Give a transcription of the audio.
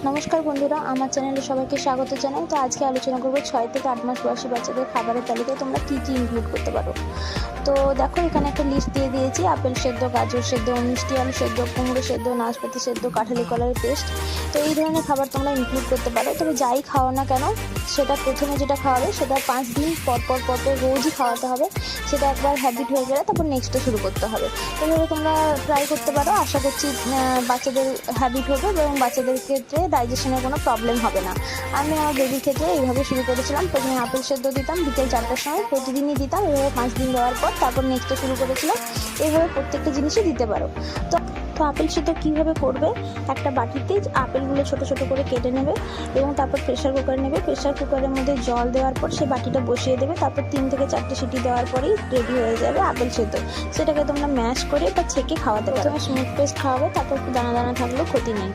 নমস্কার বন্ধুরা, আমার চ্যানেলে সবাইকে স্বাগত জানাই। তো আজকে আলোচনা করব 6 থেকে 8 মাস বয়সী বাচ্চাদের খাবারের তালিকায় তোমরা কী কী ইনক্লুড করতে পারো। তো দেখো, এখানে একটা লিস্ট দিয়ে দিয়েছি। আপেল সেদ্ধ, গাজর সেদ্ধ, মিষ্টি আলু সেদ্ধ, কুমড়ো সেদ্ধ, নাশপাতি সেদ্ধ, কাঁঠালি কলার পেস্ট। তো এই ধরনের খাবার তোমরা ইনক্লুড করতে পারো। তবে যাই খাও না কেন, সেটা প্রথমে যেটা খাওয়াবে সেটা 5 দিন পর রোজই খাওয়াতে হবে। সেটা একবার হ্যাবিট হয়ে গেলে তারপর নেক্সটে শুরু করতে হবে। এভাবে তোমরা ট্রাই করতে পারো। আশা করছি বাচ্চাদের হ্যাবিট হবে এবং বাচ্চাদের ক্ষেত্রে ডাইজেশনের কোনো প্রবলেম হবে না। আমি আমার বেবির ক্ষেত্রে এইভাবে শুরু করেছিলাম। প্রথমে আপেল সেদ্ধ দিতাম বিকেল 4টার সময়, প্রতিদিনই দিতাম। এভাবে 5 দিন দেওয়ার পর তারপর নেক্সটে শুরু করেছিলাম। এইভাবে প্রত্যেকটা জিনিসই দিতে পারো। তো আপেল সেদ্ধ কীভাবে করবে, একটা বাটিতে আপেলগুলো ছোট ছোট করে কেটে নেবে এবং তারপর প্রেশার কুকার নেবে। প্রেশার কুকারের মধ্যে জল দেওয়ার পর সেই বাটিটা বসিয়ে দেবে। তারপর 3 থেকে 4টে সিটি দেওয়ার পরেই রেডি হয়ে যাবে আপেল সেদ্ধ। সেটাকে তোমরা ম্যাশ করে বা ছেঁকে খাওয়াতে পারো। প্রথমে স্মুথ পেস্ট খাওয়াবে, তারপর দানা দানা থাকলেও ক্ষতি নেই।